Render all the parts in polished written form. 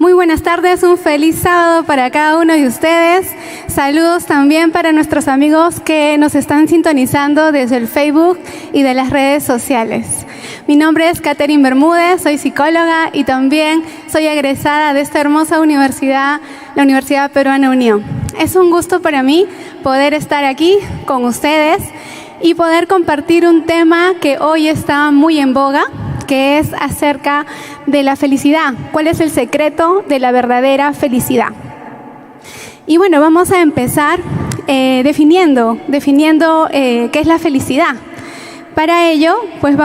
Muy buenas tardes, un feliz sábado para cada uno de ustedes. Saludos también para nuestros amigos que nos están sintonizando desde el Facebook y de las redes sociales. Mi nombre es Catherine Bermúdez, soy psicóloga y también soy egresada de esta hermosa universidad, la Universidad Peruana Unión. Es un gusto para mí poder estar aquí con ustedes y poder compartir un tema que hoy está muy en boga, que es acerca de la felicidad. ¿Cuál es el secreto de la verdadera felicidad? Y bueno, vamos a empezar definiendo qué es la felicidad. Para ello, pues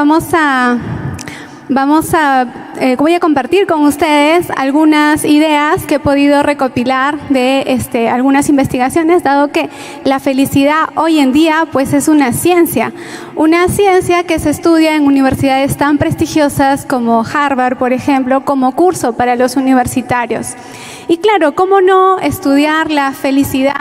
voy a compartir con ustedes algunas ideas que he podido recopilar de algunas investigaciones, dado que la felicidad hoy en día pues es una ciencia que se estudia en universidades tan prestigiosas como Harvard, por ejemplo, como curso para los universitarios. Y claro, ¿cómo no estudiar la felicidad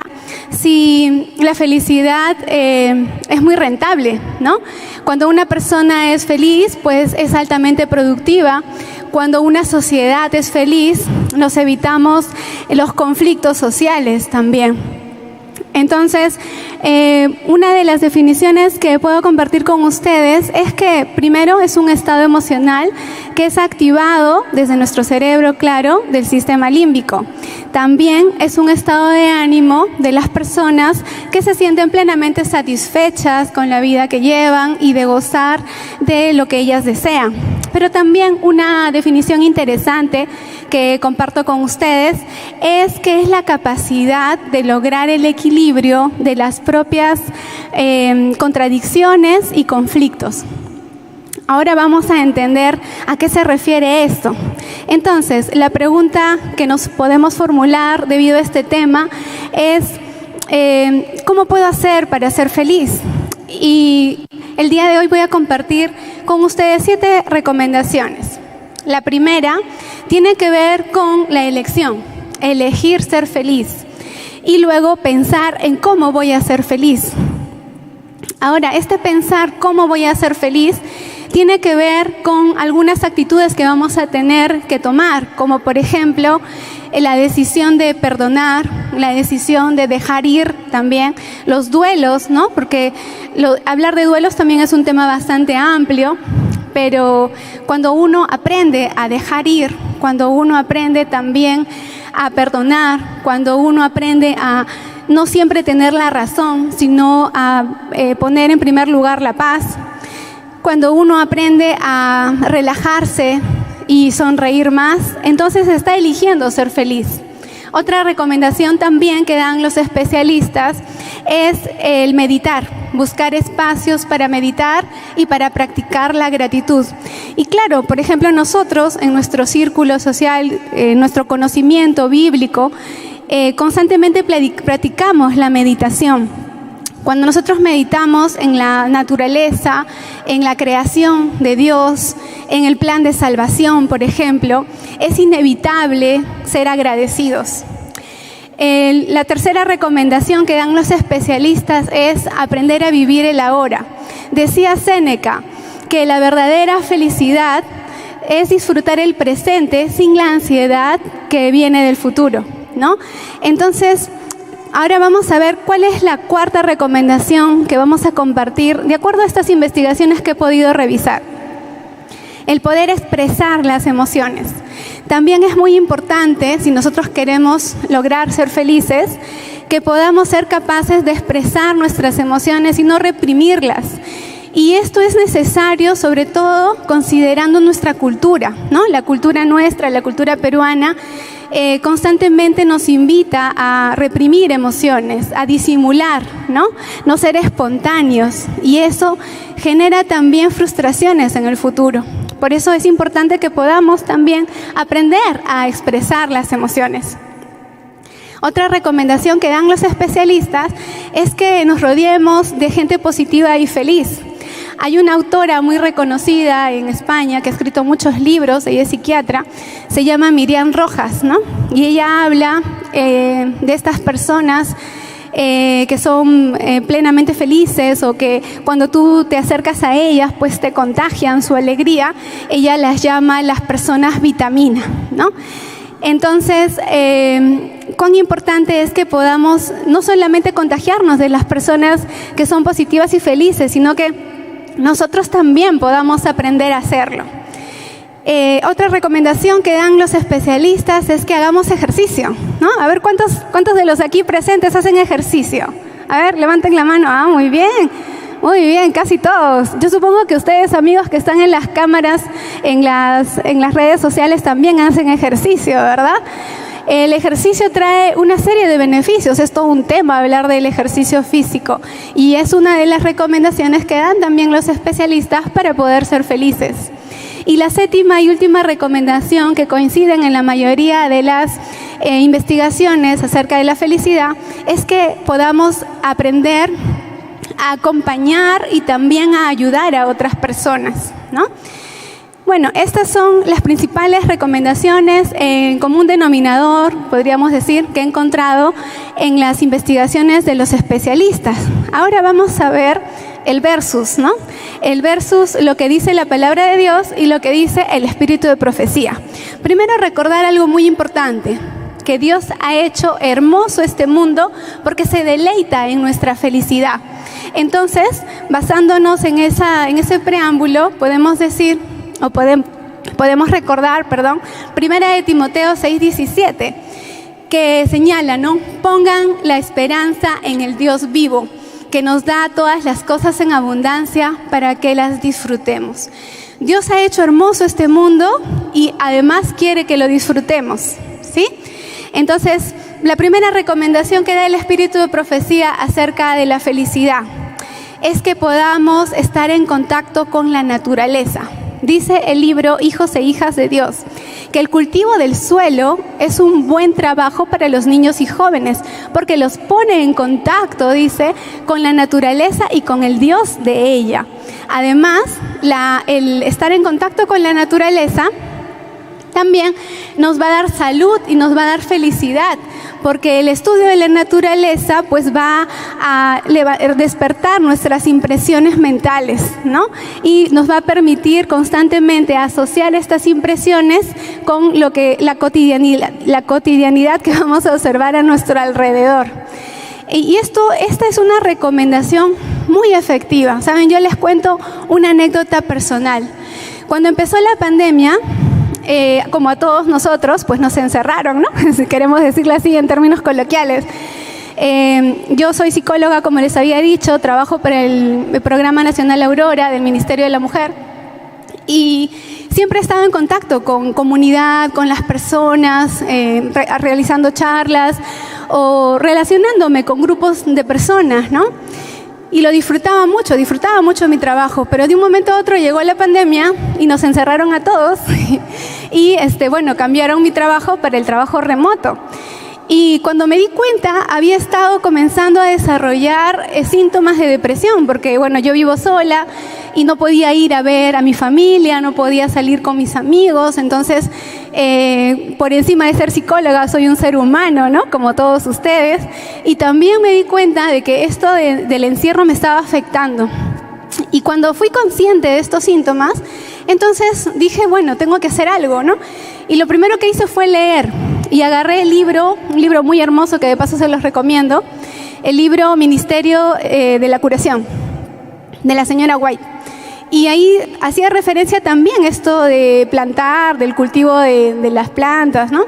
si la felicidad es muy rentable, ¿no? Cuando una persona es feliz, pues es altamente productiva. Cuando una sociedad es feliz, nos evitamos los conflictos sociales también. Entonces, una de las definiciones que puedo compartir con ustedes es que primero es un estado emocional que es activado desde nuestro cerebro, claro, del sistema límbico. También es un estado de ánimo de las personas que se sienten plenamente satisfechas con la vida que llevan y de gozar de lo que ellas desean. Pero también una definición interesante que comparto con ustedes es que es la capacidad de lograr el equilibrio de las propias contradicciones y conflictos. Ahora vamos a entender a qué se refiere esto. Entonces, la pregunta que nos podemos formular debido a este tema es ¿cómo puedo hacer para ser feliz? Y el día de hoy voy a compartir con ustedes 7 recomendaciones. La primera tiene que ver con la elección, elegir ser feliz y luego pensar en cómo voy a ser feliz. Ahora, pensar cómo voy a ser feliz tiene que ver con algunas actitudes que vamos a tener que tomar, como por ejemplo la decisión de perdonar, la decisión de dejar ir también, los duelos, ¿no? Porque hablar de duelos también es un tema bastante amplio, pero cuando uno aprende a dejar ir, cuando uno aprende también a perdonar, cuando uno aprende a no siempre tener la razón, sino a poner en primer lugar la paz, cuando uno aprende a relajarse y sonreír más, entonces está eligiendo ser feliz. Otra recomendación también que dan los especialistas es el meditar, buscar espacios para meditar y para practicar la gratitud. Y claro, por ejemplo, nosotros en nuestro círculo social, nuestro conocimiento bíblico, constantemente practicamos la meditación. Cuando nosotros meditamos en la naturaleza, en la creación de Dios, en el plan de salvación, por ejemplo, es inevitable ser agradecidos. La tercera recomendación que dan los especialistas es aprender a vivir el ahora. Decía Séneca que la verdadera felicidad es disfrutar el presente sin la ansiedad que viene del futuro, ¿no? Entonces, ahora vamos a ver cuál es la cuarta recomendación que vamos a compartir de acuerdo a estas investigaciones que he podido revisar. El poder expresar las emociones. También es muy importante, si nosotros queremos lograr ser felices, que podamos ser capaces de expresar nuestras emociones y no reprimirlas. Y esto es necesario, sobre todo, considerando nuestra cultura, ¿no? La cultura nuestra, la cultura peruana, constantemente nos invita a reprimir emociones, a disimular, ¿no? No ser espontáneos. Y eso genera también frustraciones en el futuro. Por eso es importante que podamos también aprender a expresar las emociones. Otra recomendación que dan los especialistas es que nos rodeemos de gente positiva y feliz. Hay una autora muy reconocida en España que ha escrito muchos libros, ella es psiquiatra, se llama Miriam Rojas, ¿no? Y ella habla de estas personas que son plenamente felices o que cuando tú te acercas a ellas pues te contagian su alegría. Ella las llama las personas vitamina, ¿no? Entonces, cuán importante es que podamos no solamente contagiarnos de las personas que son positivas y felices, sino que nosotros también podamos aprender a hacerlo. Otra recomendación que dan los especialistas es que hagamos ejercicio, ¿no? A ver, ¿cuántos de los aquí presentes hacen ejercicio? A ver, levanten la mano. Ah, muy bien, casi todos. Yo supongo que ustedes, amigos que están en las cámaras, en las redes sociales, también hacen ejercicio, ¿verdad? El ejercicio trae una serie de beneficios. Es todo un tema hablar del ejercicio físico y es una de las recomendaciones que dan también los especialistas para poder ser felices. Y la séptima y última recomendación, que coinciden en la mayoría de las investigaciones acerca de la felicidad, es que podamos aprender a acompañar y también a ayudar a otras personas, ¿no? Bueno, estas son las principales recomendaciones en común denominador, podríamos decir, que he encontrado en las investigaciones de los especialistas. Ahora vamos a ver el versus, ¿no? El versus, lo que dice la palabra de Dios y lo que dice el espíritu de profecía. Primero, recordar algo muy importante, que Dios ha hecho hermoso este mundo porque se deleita en nuestra felicidad. Entonces, basándonos en ese preámbulo, podemos decir, o podemos recordar, Primera de Timoteo 6:17, que señala, ¿no? Pongan la esperanza en el Dios vivo, que nos da todas las cosas en abundancia para que las disfrutemos. Dios ha hecho hermoso este mundo y además quiere que lo disfrutemos, ¿sí? Entonces, la primera recomendación que da el espíritu de profecía acerca de la felicidad es que podamos estar en contacto con la naturaleza. Dice el libro Hijos e Hijas de Dios que el cultivo del suelo es un buen trabajo para los niños y jóvenes porque los pone en contacto, dice, con la naturaleza y con el Dios de ella. Además, el estar en contacto con la naturaleza también nos va a dar salud y nos va a dar felicidad, porque el estudio de la naturaleza pues va a despertar nuestras impresiones mentales, ¿no? Y nos va a permitir constantemente asociar estas impresiones con la cotidianidad que vamos a observar a nuestro alrededor. Y esta es una recomendación muy efectiva. Saben, yo les cuento una anécdota personal. Cuando empezó la pandemia, como a todos nosotros, pues nos encerraron, ¿no? Si queremos decirlo así en términos coloquiales. Yo soy psicóloga, como les había dicho, trabajo para el Programa Nacional Aurora del Ministerio de la Mujer y siempre he estado en contacto con comunidad, con las personas, realizando charlas o relacionándome con grupos de personas, ¿no? Y lo disfrutaba mucho mi trabajo, pero de un momento a otro llegó la pandemia y nos encerraron a todos y cambiaron mi trabajo para el trabajo remoto. Y cuando me di cuenta, había estado comenzando a desarrollar síntomas de depresión, porque yo vivo sola y no podía ir a ver a mi familia, no podía salir con mis amigos. Entonces, por encima de ser psicóloga, soy un ser humano, ¿no? Como todos ustedes. Y también me di cuenta de que esto del encierro me estaba afectando. Y cuando fui consciente de estos síntomas, entonces dije, tengo que hacer algo, ¿no? Y lo primero que hice fue leer. Y agarré un libro muy hermoso que de paso se los recomiendo, el libro Ministerio de la Curación, de la señora White. Y ahí hacía referencia también esto de plantar, del cultivo de las plantas, ¿no?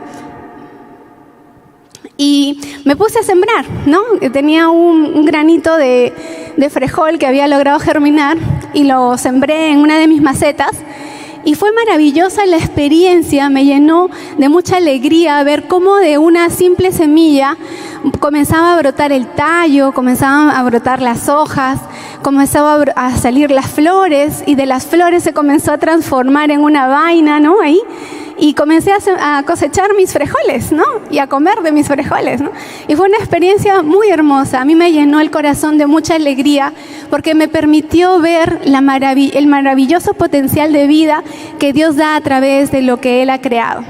Y me puse a sembrar, ¿no? Tenía un granito de frijol que había logrado germinar y lo sembré en una de mis macetas. Y fue maravillosa la experiencia, me llenó de mucha alegría ver cómo de una simple semilla comenzaba a brotar el tallo, comenzaban a brotar las hojas, comenzaba a salir las flores y de las flores se comenzó a transformar en una vaina, ¿no? Ahí. Y comencé a cosechar mis frijoles, ¿no? Y a comer de mis frijoles, ¿no? Y fue una experiencia muy hermosa. A mí me llenó el corazón de mucha alegría porque me permitió ver el maravilloso potencial de vida que Dios da a través de lo que Él ha creado.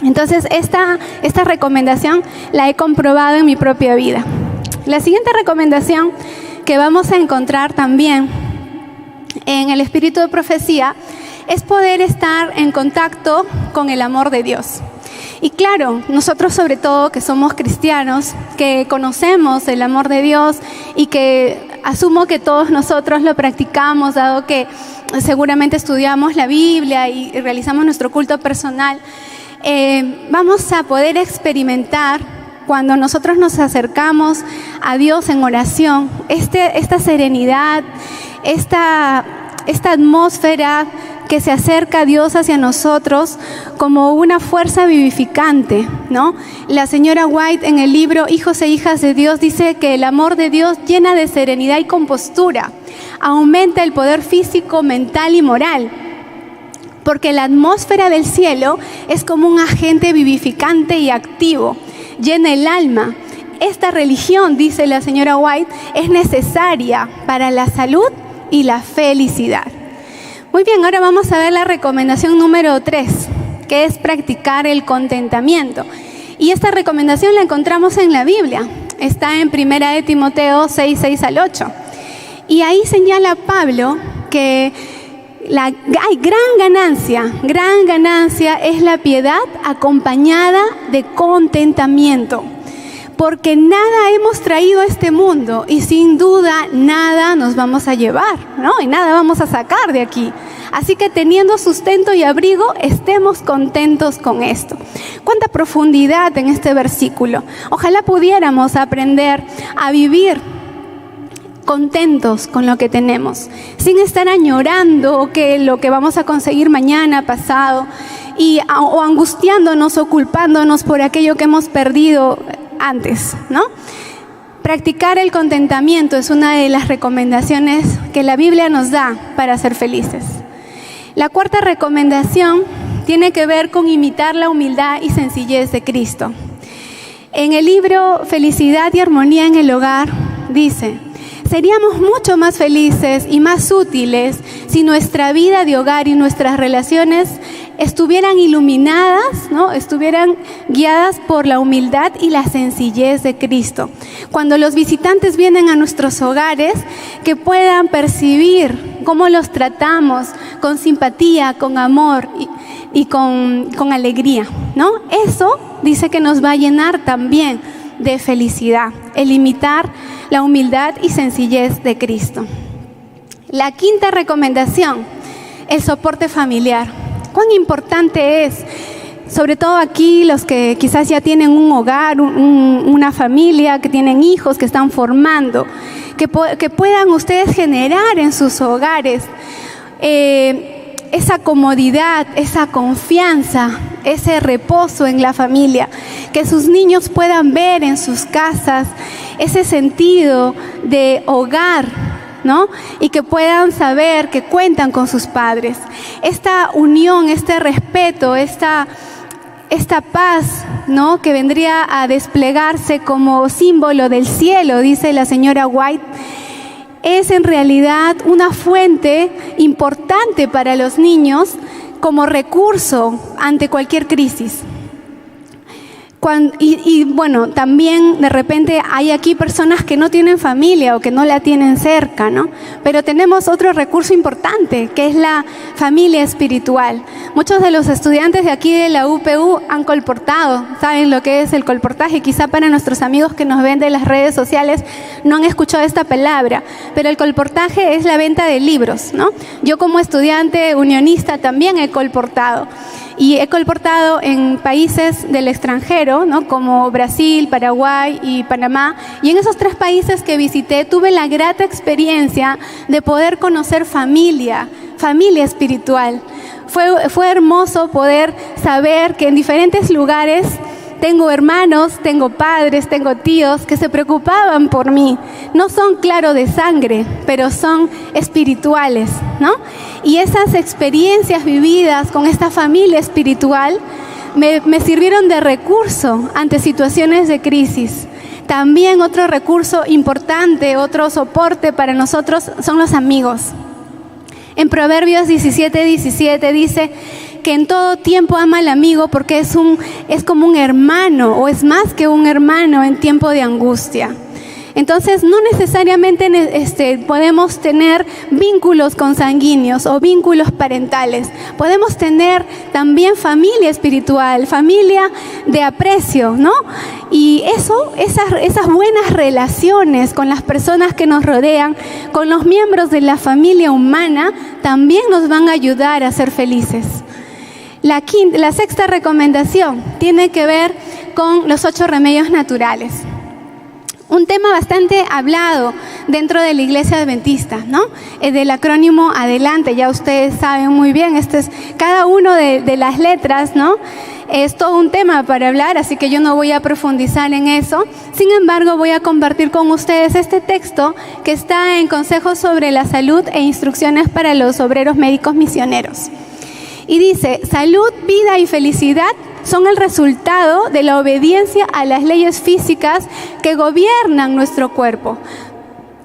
Entonces, esta recomendación la he comprobado en mi propia vida. La siguiente recomendación que vamos a encontrar también en el espíritu de profecía es poder estar en contacto con el amor de Dios. Y claro, nosotros sobre todo que somos cristianos, que conocemos el amor de Dios y que asumo que todos nosotros lo practicamos, dado que seguramente estudiamos la Biblia y realizamos nuestro culto personal, vamos a poder experimentar cuando nosotros nos acercamos a Dios en oración, esta serenidad, esta atmósfera que se acerca a Dios hacia nosotros como una fuerza vivificante, ¿no? La señora White en el libro Hijos e Hijas de Dios dice que el amor de Dios llena de serenidad y compostura, aumenta el poder físico, mental y moral, porque la atmósfera del cielo es como un agente vivificante y activo, llena el alma. Esta religión, dice la señora White, es necesaria para la salud y la felicidad. Muy bien, ahora vamos a ver la recomendación número 3, que es practicar el contentamiento. Y esta recomendación la encontramos en la Biblia. Está en 1 de Timoteo 6, 6 al 8. Y ahí señala Pablo que hay gran ganancia es la piedad acompañada de contentamiento. Porque nada hemos traído a este mundo y sin duda nada nos vamos a llevar, ¿no? Y nada vamos a sacar de aquí. Así que teniendo sustento y abrigo, estemos contentos con esto. Cuánta profundidad en este versículo. Ojalá pudiéramos aprender a vivir contentos con lo que tenemos, sin estar añorando que lo que vamos a conseguir mañana, pasado, o angustiándonos o culpándonos por aquello que hemos perdido antes, ¿no? Practicar el contentamiento es una de las recomendaciones que la Biblia nos da para ser felices. La cuarta recomendación tiene que ver con imitar la humildad y sencillez de Cristo. En el libro Felicidad y Armonía en el Hogar dice: seríamos mucho más felices y más útiles si nuestra vida de hogar y nuestras relaciones estuvieran iluminadas, ¿no? Estuvieran guiadas por la humildad y la sencillez de Cristo. Cuando los visitantes vienen a nuestros hogares, que puedan percibir cómo los tratamos con simpatía, con amor y con alegría, ¿no? Eso dice que nos va a llenar también de felicidad, el imitar la humildad y sencillez de Cristo. La quinta recomendación, el soporte familiar. ¿Cuán importante es? Sobre todo aquí los que quizás ya tienen un hogar, una familia, que tienen hijos, que están formando, que puedan ustedes generar en sus hogares esa comodidad, esa confianza, ese reposo en la familia, que sus niños puedan ver en sus casas ese sentido de hogar, ¿no? Y que puedan saber que cuentan con sus padres. Esta unión, este respeto, esta paz, ¿no? Que vendría a desplegarse como símbolo del cielo, dice la señora White, es en realidad una fuente importante para los niños como recurso ante cualquier crisis. Bueno, también de repente hay aquí personas que no tienen familia o que no la tienen cerca, ¿no? Pero tenemos otro recurso importante, que es la familia espiritual. Muchos de los estudiantes de aquí de la UPU han colportado, saben lo que es el colportaje. Quizá para nuestros amigos que nos ven de las redes sociales no han escuchado esta palabra, pero el colportaje es la venta de libros, ¿no? Yo como estudiante unionista también he colportado. Y he colportado en países del extranjero, ¿no? Como Brasil, Paraguay y Panamá. Y en esos 3 países que visité tuve la grata experiencia de poder conocer familia espiritual. Fue hermoso poder saber que en diferentes lugares tengo hermanos, tengo padres, tengo tíos que se preocupaban por mí. No son, claro, de sangre, pero son espirituales, ¿no? Y esas experiencias vividas con esta familia espiritual me sirvieron de recurso ante situaciones de crisis. También otro recurso importante, otro soporte para nosotros son los amigos. En Proverbios 17:17 dice que en todo tiempo ama al amigo porque es como un hermano, o es más que un hermano en tiempo de angustia. Entonces, no necesariamente podemos tener vínculos consanguíneos o vínculos parentales. Podemos tener también familia espiritual, familia de aprecio, ¿no? Y esas buenas relaciones con las personas que nos rodean, con los miembros de la familia humana, también nos van a ayudar a ser felices. La sexta recomendación tiene que ver con los 8 remedios naturales. Un tema bastante hablado dentro de la Iglesia Adventista, ¿no? Del acrónimo ADELANTE, ya ustedes saben muy bien, cada uno de las letras, ¿no? Es todo un tema para hablar, así que yo no voy a profundizar en eso. Sin embargo, voy a compartir con ustedes este texto que está en Consejos sobre la Salud e Instrucciones para los Obreros Médicos Misioneros. Y dice: salud, vida y felicidad son el resultado de la obediencia a las leyes físicas que gobiernan nuestro cuerpo.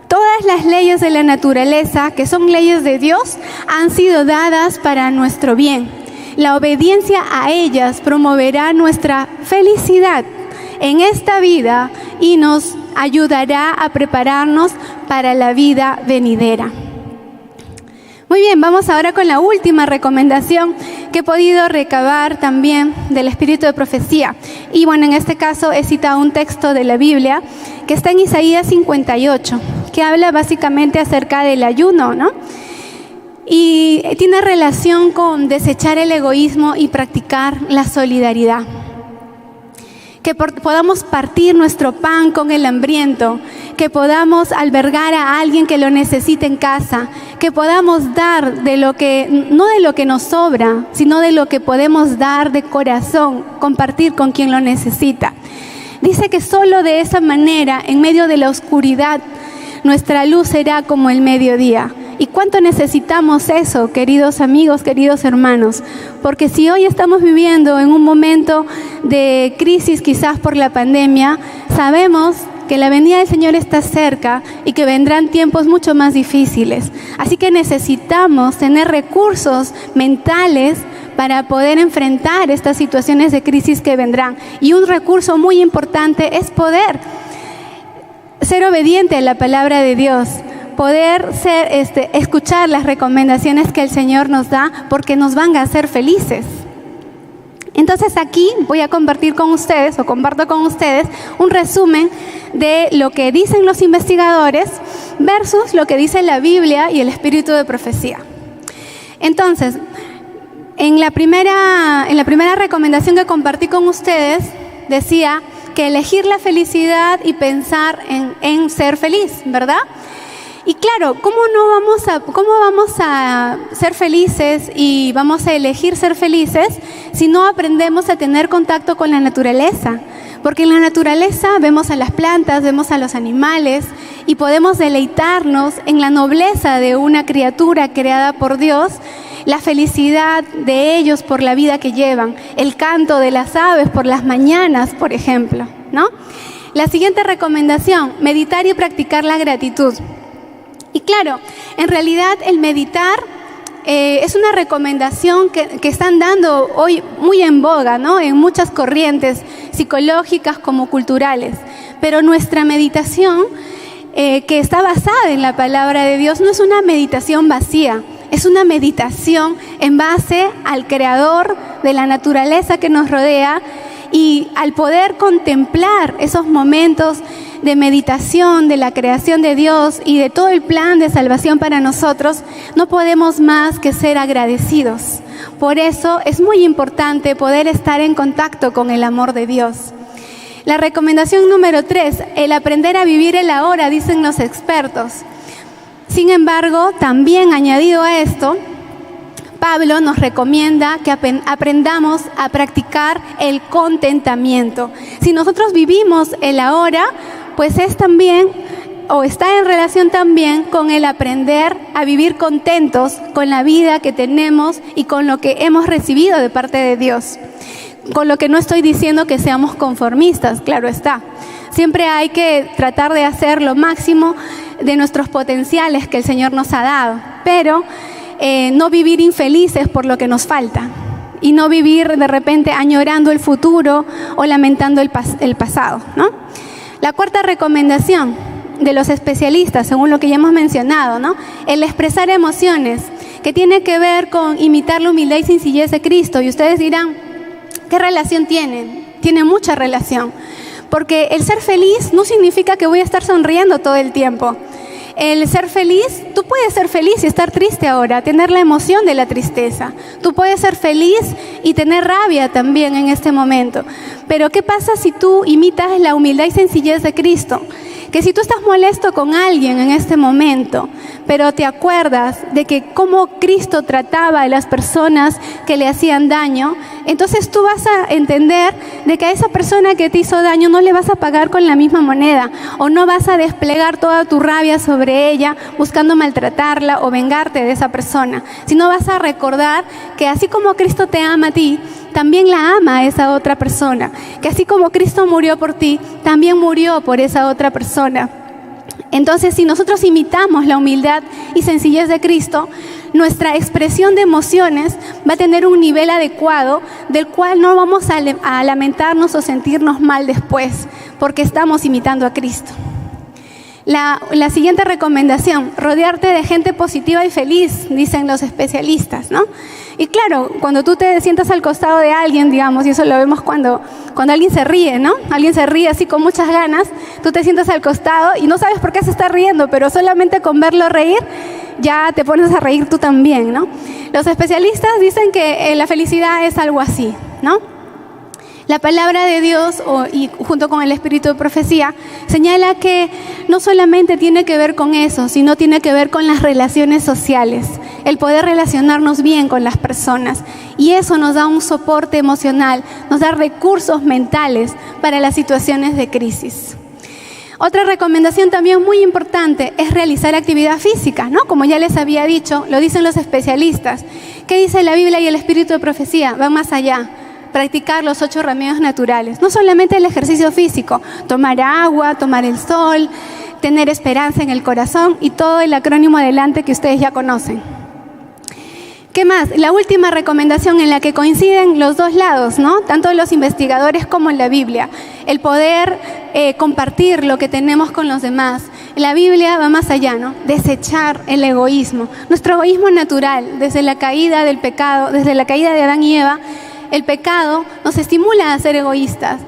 Todas las leyes de la naturaleza, que son leyes de Dios, han sido dadas para nuestro bien. La obediencia a ellas promoverá nuestra felicidad en esta vida y nos ayudará a prepararnos para la vida venidera. Muy bien, vamos ahora con la última recomendación que he podido recabar también del espíritu de profecía. Y bueno, en este caso he citado un texto de la Biblia que está en Isaías 58, que habla básicamente acerca del ayuno, ¿no? Y tiene relación con desechar el egoísmo y practicar la solidaridad. Que podamos partir nuestro pan con el hambriento, que podamos albergar a alguien que lo necesite en casa, que podamos dar no de lo que nos sobra, sino de lo que podemos dar de corazón, compartir con quien lo necesita. Dice que solo de esa manera, en medio de la oscuridad, nuestra luz será como el mediodía. ¿Y cuánto necesitamos eso, queridos amigos, queridos hermanos? Porque si hoy estamos viviendo en un momento de crisis, quizás por la pandemia, sabemos que la venida del Señor está cerca y que vendrán tiempos mucho más difíciles. Así que necesitamos tener recursos mentales para poder enfrentar estas situaciones de crisis que vendrán. Y un recurso muy importante es poder ser obediente a la palabra de Dios, poder escuchar las recomendaciones que el Señor nos da, porque nos van a hacer felices. Entonces aquí voy a compartir con ustedes, o comparto con ustedes, un resumen de lo que dicen los investigadores versus lo que dice la Biblia y el espíritu de profecía. Entonces, en la primera recomendación que compartí con ustedes, decía que elegir la felicidad y pensar en ser feliz, ¿verdad? Y claro, ¿cómo vamos a ser felices y vamos a elegir ser felices si no aprendemos a tener contacto con la naturaleza? Porque en la naturaleza vemos a las plantas, vemos a los animales y podemos deleitarnos en la nobleza de una criatura creada por Dios, la felicidad de ellos por la vida que llevan, el canto de las aves por las mañanas, por ejemplo, ¿no? La siguiente recomendación: meditar y practicar la gratitud. Y claro, en realidad el meditar es una recomendación que están dando hoy muy en boga, ¿no? En muchas corrientes psicológicas como culturales. Pero nuestra meditación, que está basada en la palabra de Dios, no es una meditación vacía, es una meditación en base al Creador de la naturaleza que nos rodea. Y al poder contemplar esos momentos de meditación, de la creación de Dios y de todo el plan de salvación para nosotros, no podemos más que ser agradecidos. Por eso es muy importante poder estar en contacto con el amor de Dios. La recomendación número 3, el aprender a vivir el ahora, dicen los expertos. Sin embargo, también añadido a esto, Pablo nos recomienda que aprendamos a practicar el contentamiento. Si nosotros vivimos el ahora, pues es también, o está en relación también con el aprender a vivir contentos con la vida que tenemos y con lo que hemos recibido de parte de Dios. Con lo que no estoy diciendo que seamos conformistas, claro está. Siempre hay que tratar de hacer lo máximo de nuestros potenciales que el Señor nos ha dado, pero no vivir infelices por lo que nos falta y no vivir de repente añorando el futuro o lamentando el pasado, ¿no? La cuarta recomendación: de los especialistas, según lo que ya hemos mencionado, ¿no? El expresar emociones, que tiene que ver con imitar la humildad y sencillez de Cristo. Y ustedes dirán, ¿qué relación tienen? Tiene mucha relación. Porque el ser feliz no significa que voy a estar sonriendo todo el tiempo. El ser feliz, tú puedes ser feliz y estar triste ahora, tener la emoción de la tristeza. Tú puedes ser feliz y tener rabia también en este momento. Pero ¿qué pasa si tú imitas la humildad y sencillez de Cristo? Que si tú estás molesto con alguien en este momento, pero te acuerdas de que cómo Cristo trataba a las personas que le hacían daño, entonces tú vas a entender de que a esa persona que te hizo daño no le vas a pagar con la misma moneda, o no vas a desplegar toda tu rabia sobre ella buscando maltratarla o vengarte de esa persona, sino vas a recordar que así como Cristo te ama a ti, también la ama a esa otra persona, que así como Cristo murió por ti, también murió por esa otra persona. Entonces, si nosotros imitamos la humildad y sencillez de Cristo, nuestra expresión de emociones va a tener un nivel adecuado del cual no vamos a lamentarnos o sentirnos mal después, porque estamos imitando a Cristo. La siguiente recomendación, rodearte de gente positiva y feliz, dicen los especialistas, ¿no? Y claro, cuando tú te sientas al costado de alguien, digamos, y eso lo vemos cuando alguien se ríe, ¿no? Alguien se ríe así con muchas ganas, tú te sientas al costado y no sabes por qué se está riendo, pero solamente con verlo reír, ya te pones a reír tú también, ¿no? Los especialistas dicen que la felicidad es algo así, ¿no? La palabra de Dios, y junto con el espíritu de profecía, señala que no solamente tiene que ver con eso, sino tiene que ver con las relaciones sociales, el poder relacionarnos bien con las personas. Y eso nos da un soporte emocional, nos da recursos mentales para las situaciones de crisis. Otra recomendación también muy importante es realizar actividad física, ¿no? Como ya les había dicho, lo dicen los especialistas. ¿Qué dice la Biblia y el espíritu de profecía? Va más allá. Practicar los 8 remedios naturales. No solamente el ejercicio físico, tomar agua, tomar el sol, tener esperanza en el corazón y todo el acrónimo adelante que ustedes ya conocen. ¿Qué más? La última recomendación en la que coinciden los dos lados, ¿no? Tanto los investigadores como la Biblia. El poder compartir lo que tenemos con los demás. La Biblia va más allá, ¿no? Desechar el egoísmo. Nuestro egoísmo natural, desde la caída del pecado, desde la caída de Adán y Eva, el pecado nos estimula a ser egoístas.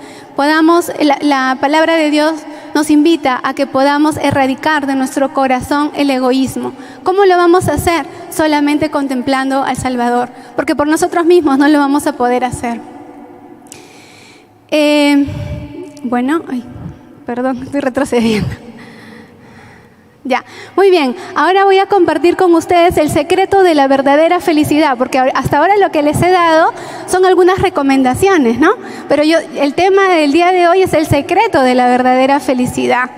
La palabra de Dios nos invita a que podamos erradicar de nuestro corazón el egoísmo. ¿Cómo lo vamos a hacer? Solamente contemplando al Salvador, porque por nosotros mismos no lo vamos a poder hacer. Estoy retrocediendo. Ya, muy bien. Ahora voy a compartir con ustedes el secreto de la verdadera felicidad, porque hasta ahora lo que les he dado son algunas recomendaciones, ¿no? Pero el tema del día de hoy es el secreto de la verdadera felicidad.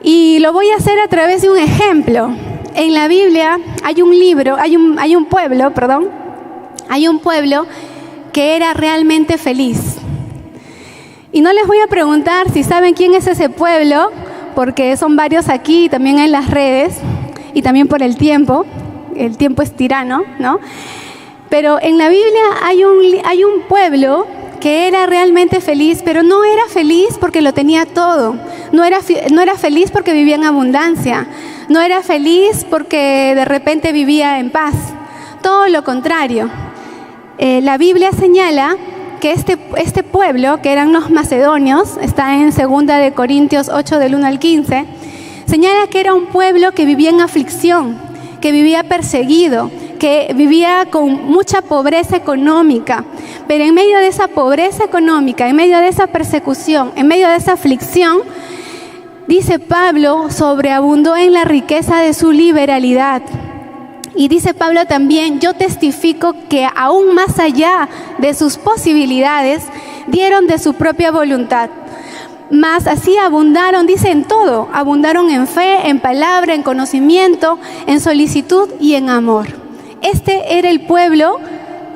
Y lo voy a hacer a través de un ejemplo. En la Biblia hay un pueblo que era realmente feliz. Y no les voy a preguntar si saben quién es ese pueblo, porque son varios aquí, también en las redes, y también por el tiempo es tirano, ¿no? Pero en la Biblia hay un pueblo que era realmente feliz, pero no era feliz porque lo tenía todo, no era feliz porque vivía en abundancia, no era feliz porque de repente vivía en paz, todo lo contrario. La Biblia señala que este pueblo, que eran los macedonios, está en 2 de Corintios 8, del 1 al 15, señala que era un pueblo que vivía en aflicción, que vivía perseguido, que vivía con mucha pobreza económica. Pero en medio de esa pobreza económica, en medio de esa persecución, en medio de esa aflicción, dice Pablo, sobreabundó en la riqueza de su liberalidad. Y dice Pablo también, yo testifico que aún más allá de sus posibilidades, dieron de su propia voluntad. Mas así abundaron, dice, en todo. Abundaron en fe, en palabra, en conocimiento, en solicitud y en amor. Este era el pueblo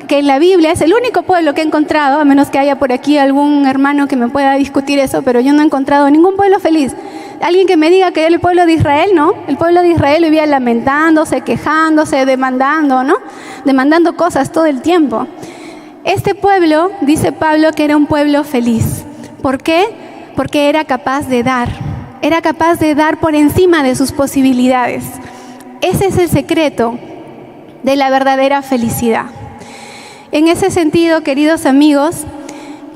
que en la Biblia es el único pueblo que he encontrado, a menos que haya por aquí algún hermano que me pueda discutir eso, pero yo no he encontrado ningún pueblo feliz. Alguien que me diga que era el pueblo de Israel, ¿no? El pueblo de Israel vivía lamentándose, quejándose, demandando, ¿no? Demandando cosas todo el tiempo. Este pueblo, dice Pablo, que era un pueblo feliz. ¿Por qué? Porque era capaz de dar. era capaz de dar por encima de sus posibilidades. Ese es el secreto de la verdadera felicidad. En ese sentido, queridos amigos,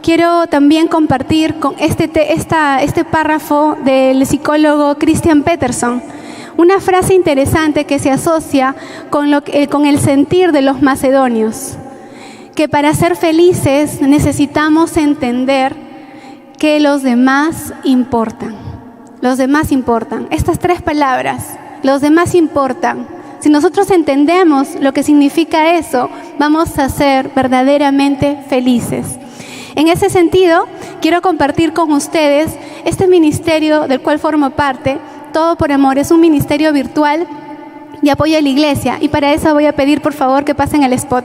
quiero también compartir con este párrafo del psicólogo Christian Peterson, una frase interesante que se asocia con el sentir de los macedonios, que para ser felices necesitamos entender que los demás importan. Los demás importan. Estas 3 palabras, los demás importan. Si nosotros entendemos lo que significa eso, vamos a ser verdaderamente felices. En ese sentido, quiero compartir con ustedes este ministerio del cual formo parte, Todo por Amor. Es un ministerio virtual de apoyo a la iglesia, y para eso voy a pedir por favor que pasen el spot.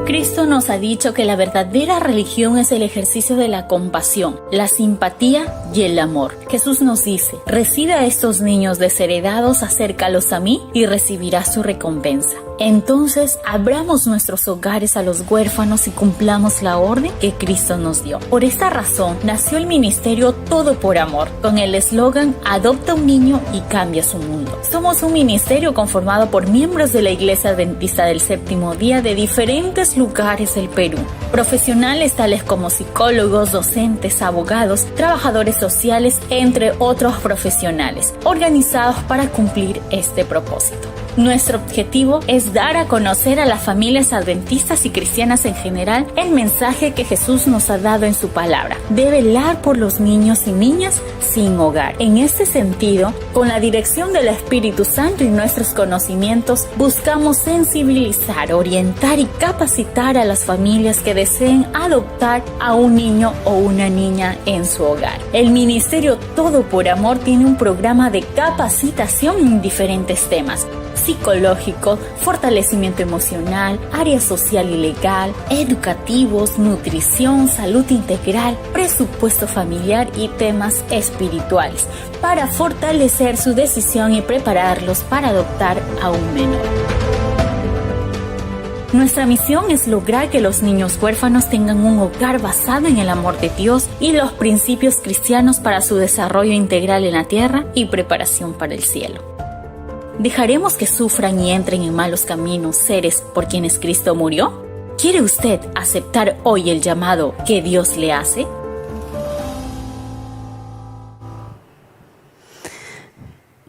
Cristo nos ha dicho que la verdadera religión es el ejercicio de la compasión, la simpatía y el amor. Jesús nos dice: recibe a estos niños desheredados, acércalos a mí y recibirás su recompensa. Entonces, abramos nuestros hogares a los huérfanos y cumplamos la orden que Cristo nos dio. Por esta razón, nació el ministerio Todo por Amor, con el eslogan: adopta un niño y cambia su mundo. Somos un ministerio conformado por miembros de la Iglesia Adventista del Séptimo Día de diferentes lugares del Perú. Profesionales tales como psicólogos, docentes, abogados, trabajadores sociales, entre otros profesionales, organizados para cumplir este propósito. Nuestro objetivo es dar a conocer a las familias adventistas y cristianas en general el mensaje que Jesús nos ha dado en su palabra, de velar por los niños y niñas sin hogar. En este sentido, con la dirección del Espíritu Santo y nuestros conocimientos, buscamos sensibilizar, orientar y capacitar a las familias que deseen adoptar a un niño o una niña en su hogar. El Ministerio Todo por Amor tiene un programa de capacitación en diferentes temas: psicológico, fortalecimiento emocional, área social y legal, educativos, nutrición, salud integral, presupuesto familiar y temas espirituales, para fortalecer su decisión y prepararlos para adoptar a un menor. Nuestra misión es lograr que los niños huérfanos tengan un hogar basado en el amor de Dios y los principios cristianos para su desarrollo integral en la tierra y preparación para el cielo. ¿Dejaremos que sufran y entren en malos caminos seres por quienes Cristo murió? ¿Quiere usted aceptar hoy el llamado que Dios le hace?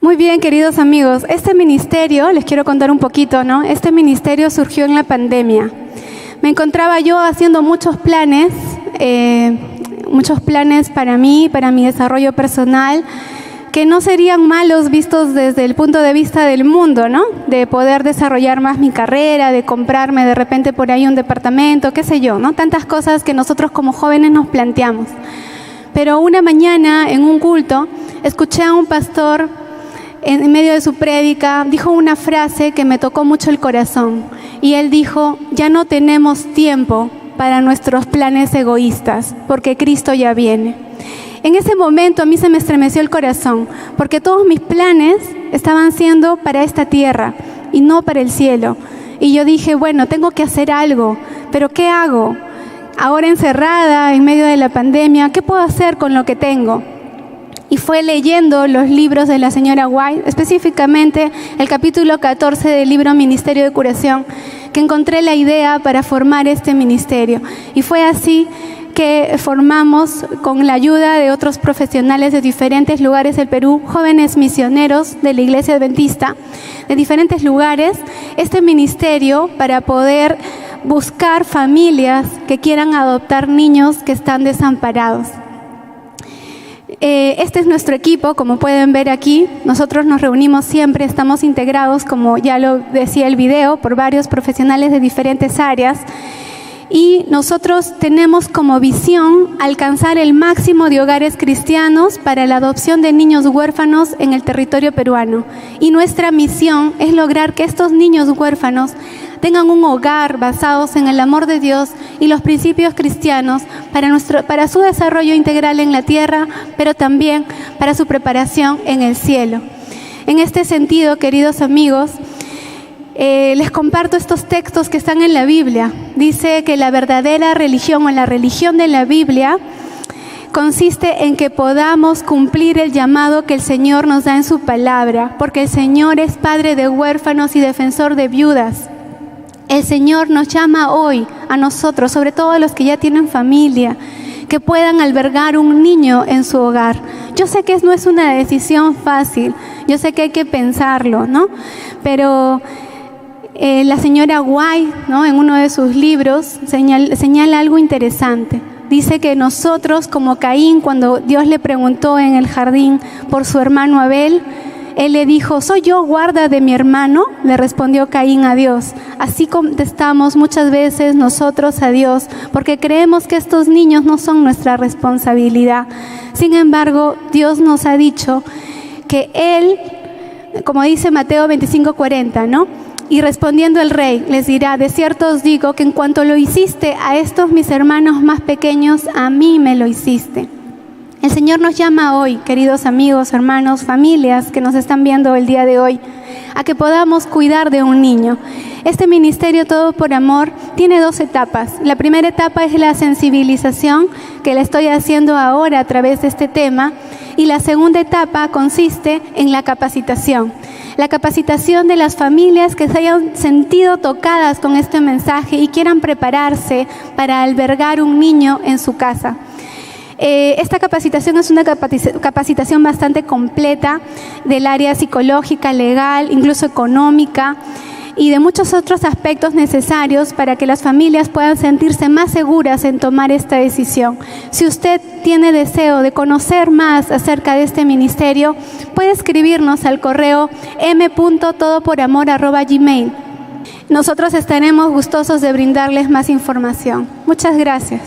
Muy bien, queridos amigos, este ministerio, les quiero contar un poquito, ¿no? Este ministerio surgió en la pandemia. Me encontraba yo haciendo muchos planes para mí, para mi desarrollo personal, que no serían malos vistos desde el punto de vista del mundo, ¿no? De poder desarrollar más mi carrera, de comprarme de repente por ahí un departamento, qué sé yo, ¿no? Tantas cosas que nosotros como jóvenes nos planteamos. Pero una mañana en un culto escuché a un pastor en medio de su prédica, dijo una frase que me tocó mucho el corazón. Y él dijo: ya no tenemos tiempo para nuestros planes egoístas, porque Cristo ya viene. En ese momento a mí se me estremeció el corazón, porque todos mis planes estaban siendo para esta tierra y no para el cielo. Y yo dije, bueno, tengo que hacer algo, pero ¿qué hago? Ahora encerrada en medio de la pandemia, ¿qué puedo hacer con lo que tengo? Y fue leyendo los libros de la señora White, específicamente el capítulo 14 del libro Ministerio de Curación, que encontré la idea para formar este ministerio. Y fue así que formamos, con la ayuda de otros profesionales de diferentes lugares del Perú, jóvenes misioneros de la Iglesia Adventista, de diferentes lugares, este ministerio para poder buscar familias que quieran adoptar niños que están desamparados. Este es nuestro equipo, como pueden ver aquí. Nosotros nos reunimos siempre, estamos integrados, como ya lo decía el video, por varios profesionales de diferentes áreas. Y nosotros tenemos como visión alcanzar el máximo de hogares cristianos para la adopción de niños huérfanos en el territorio peruano. Y nuestra misión es lograr que estos niños huérfanos tengan un hogar basados en el amor de Dios y los principios cristianos para su desarrollo integral en la tierra, pero también para su preparación en el cielo. En este sentido, queridos amigos, Les comparto estos textos que están en la Biblia. Dice que la verdadera religión o la religión de la Biblia consiste en que podamos cumplir el llamado que el Señor nos da en su palabra, porque el Señor es padre de huérfanos y defensor de viudas. El Señor nos llama hoy a nosotros, sobre todo a los que ya tienen familia, que puedan albergar un niño en su hogar. Yo sé que no es una decisión fácil, yo sé que hay que pensarlo, ¿no? Pero la señora White, ¿no?, en uno de sus libros señala algo interesante. Dice que nosotros, como Caín, cuando Dios le preguntó en el jardín por su hermano Abel, él le dijo: ¿soy yo guarda de mi hermano? Le respondió Caín a Dios. Así contestamos muchas veces nosotros a Dios, porque creemos que estos niños no son nuestra responsabilidad. Sin embargo, Dios nos ha dicho que Él, como dice Mateo 25:40, ¿no? Y respondiendo el rey, les dirá: de cierto os digo que en cuanto lo hiciste a estos mis hermanos más pequeños, a mí me lo hiciste. El Señor nos llama hoy, queridos amigos, hermanos, familias que nos están viendo el día de hoy, a que podamos cuidar de un niño. Este ministerio Todo por Amor tiene 2 etapas. La primera etapa es la sensibilización, que la estoy haciendo ahora a través de este tema, y la segunda etapa consiste en la capacitación. La capacitación de las familias que se hayan sentido tocadas con este mensaje y quieran prepararse para albergar un niño en su casa. Esta capacitación es una capacitación bastante completa del área psicológica, legal, incluso económica, y de muchos otros aspectos necesarios para que las familias puedan sentirse más seguras en tomar esta decisión. Si usted tiene deseo de conocer más acerca de este ministerio, puede escribirnos al correo m.todoporamor@gmail.com. Nosotros estaremos gustosos de brindarles más información. Muchas gracias.